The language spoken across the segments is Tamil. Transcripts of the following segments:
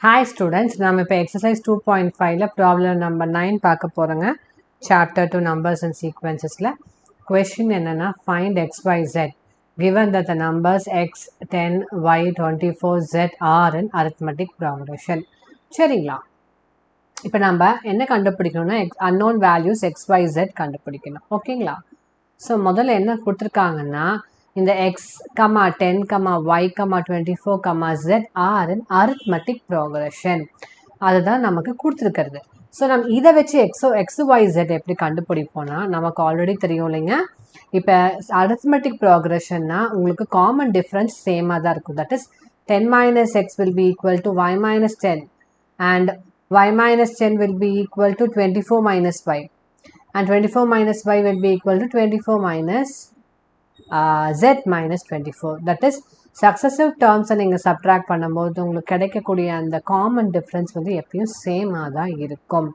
Hi students, நாம் இப்போ exercise 2.5ல problem number 9 பார்க்க போகிறோங்க. chapter 2 numbers and sequencesல question என்னன்னா find xyz given that the numbers x 10 y 24 z are in arithmetic progression. சரிங்களா? இப்போ நம்ம என்ன கண்டுபிடிக்கணும்னா unknown values xyz கண்டுபிடிக்கணும். ஓகேங்களா? ஸோ முதல்ல என்ன கொடுத்துருக்காங்கன்னா இந்த x, 10, y, 24, z are in arithmetic progression. அதுதான் நமக்கு கொடுத்துருக்கிறது. ஸோ நம்ம இதை வச்சு xyz எப்படி கண்டுபிடிப்போம்னா நமக்கு ஆல்ரெடி தெரியும் இல்லைங்க. இப்போ arithmetic progressionனா உங்களுக்கு காமன் டிஃப்ரென்ஸ் சேமாக தான் இருக்கும். That is 10 minus x will be equal to y minus 10 and y minus 10 will be equal to 24 minus y. And 24 minus y will be equal to 24 minus z minus 24. That is successive terms நீங்கள் subtract பண்ணும்போது உங்களுக்கு கிடைக்கக்கூடிய அந்த காமன் டிஃப்ரென்ஸ் வந்து எப்பயும் சேமாக தான் இருக்கும்.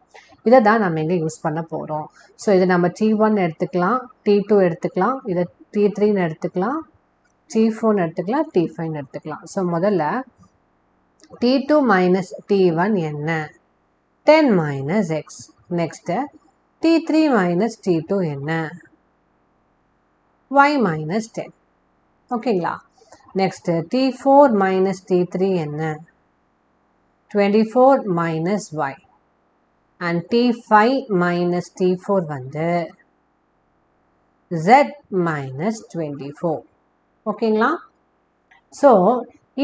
இதை தான் நம்ம இங்கே யூஸ் பண்ண போகிறோம். ஸோ இதை நம்ம T1 எடுத்துக்கலாம், T2 எடுத்துக்கலாம், இதை T3 எடுத்துக்கலாம், T4 எடுத்துக்கலாம், T5 எடுத்துக்கலாம். ஸோ முதல்ல T2 minus T1 என்ன? 10 minus x. Next T3 minus T2 என்ன? y minus 10. ஓகேங்களா? நெக்ஸ்ட் T4 minus T3 என்ன? 24 minus y. And T5 minus T4 வந்து z minus 24. ஓகேங்களா? ஸோ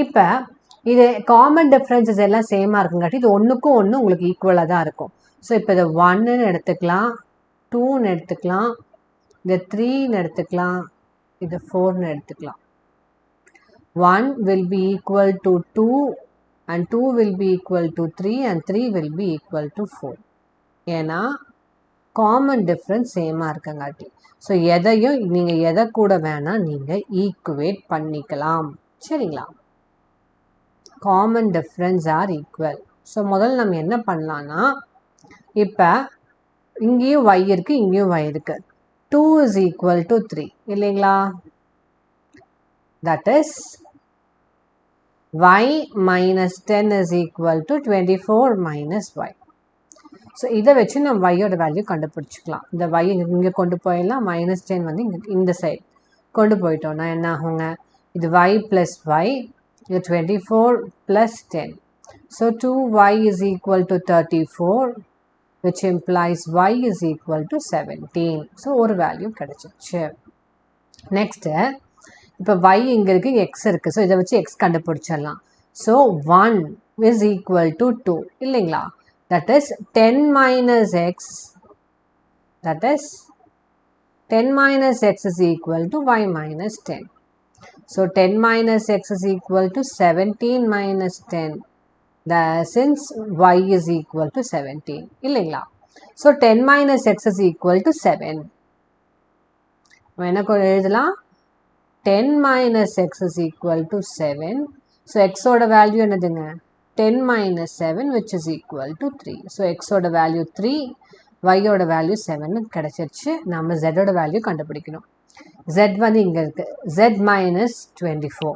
இப்போ இது காமன் டிஃப்ரென்சஸ் எல்லாம் சேமாக இருக்குங்காட்டி இது ஒன்றுக்கும் ஒன்று உங்களுக்கு ஈக்குவலாக தான் இருக்கும். ஸோ இப்போ இதை 1ன்னு எடுத்துக்கலாம், 2ன்னு எடுத்துக்கலாம், இதை 3ன்னு எடுத்துக்கலாம், இது 4ன்னு எடுத்துக்கலாம். 1 will be equal to 2 and 2 will be equal to 3 and 3 will be equal to 4. ஏன்னா காமன் டிஃப்ரென்ஸ் சேமாக இருக்கங்காட்டி. ஸோ எதையும் நீங்கள் எதை கூட வேணால் நீங்கள் ஈக்குவேட் பண்ணிக்கலாம். சரிங்களா? Common difference are equal. So முதல்ல நம்ம என்ன பண்ணலான்னா இப்போ இங்கேயும் y இருக்குது, இங்கேயும் y இருக்குது. 2 is equal to 3 இல்லைங்களா? That is y minus 10 is equal to 24 minus y. So இதை வச்சு நம்ம வையோட வேல்யூ கண்டுபிடிச்சிக்கலாம். இந்த y இங்கே கொண்டு போயிடலாம், மைனஸ் 10 வந்து இங்கே இந்த சைட் கொண்டு போயிட்டோம்னா என்ன ஆகுங்க? இது y plus y, இது 24 plus 10. So 2y is equal to 34, which implies y is equal to 17. So ஒரு வேல்யூ கிடச்சிருச்சு. நெக்ஸ்ட்டு இப்போ y இங்கே இருக்குது, இங்கே x இருக்குது. ஸோ இதை வச்சு x கண்டுபிடிச்சிடலாம். ஸோ 1 is equal to 2 இல்லைங்களா? That is 10 minus x, that is 10 minus x is equal to y minus 10. So 10 minus x is equal to 17 minus 10. Since y is equal to 17 இல்லைங்களா? So 10 minus x is equal to 7. என்ன எழுதலாம்? 10 minus x is equal to 7. So x ஓட வேல்யூ என்னதுங்க? 10 minus 7 which is equal to 3. So x ஓட வேல்யூ 3, y ஓட வேல்யூ 7 கிடைச்சிருச்சு. நம்ம z ஓட வேல்யூ கண்டுபிடிக்கணும். z வந்து இங்கே இருக்குது, z minus 24.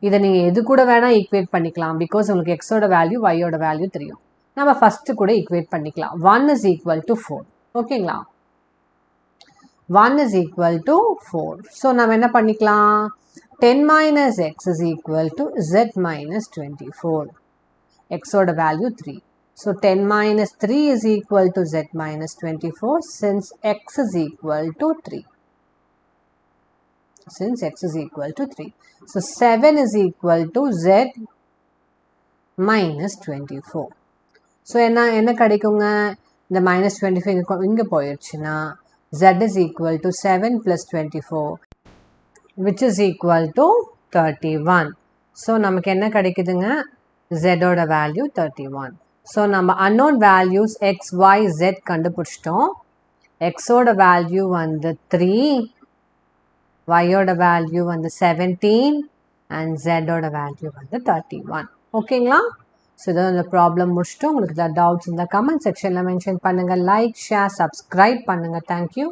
இதை நீங்கள் எது கூட வேணால் ஈக்குவேட் பண்ணிக்கலாம். பிகாஸ் உங்களுக்கு எக்ஸோட வேல்யூ ஒய்யோட வேல்யூ தெரியும். நம்ம ஃபஸ்ட்டு கூட ஈக்குவேட் பண்ணிக்கலாம். 1 is equal to 4. ஓகேங்களா? 1 is equal to 4. ஸோ நம்ம என்ன பண்ணிக்கலாம்? 10 minus x is equal to z minus 24. எக்ஸோட value 3. So 10 minus 3 is equal to z minus 24 since x is equal to 3. Since x is equal to 3. So 7 is equal to z minus 24. So என்ன கிடைக்குங்க? இந்த minus 25 இங்கே போயிடுச்சுன்னா z is equal to 7 plus 24 which is equal to 31. So நமக்கு என்ன கிடைக்குதுங்க? z ஓட வேல்யூ 31. So நம்ம unknown values x, y, z கண்டுபிடிச்சிட்டோம். x ஓட வேல்யூ வந்து 3, y ஓட வேல்யூ வந்து 17 and z ஓட வேல்யூ வந்து 31. ஓகேங்களா? ஸோ இதை இந்த ப்ராப்ளம் முடிச்சுட்டு உங்களுக்கு டவுட்ஸ் இந்த கமெண்ட் செக்ஷனில் மென்ஷன் பண்ணுங்கள். லைக், ஷேர், சப்ஸ்கிரைப் பண்ணுங்கள். தேங்க்யூ.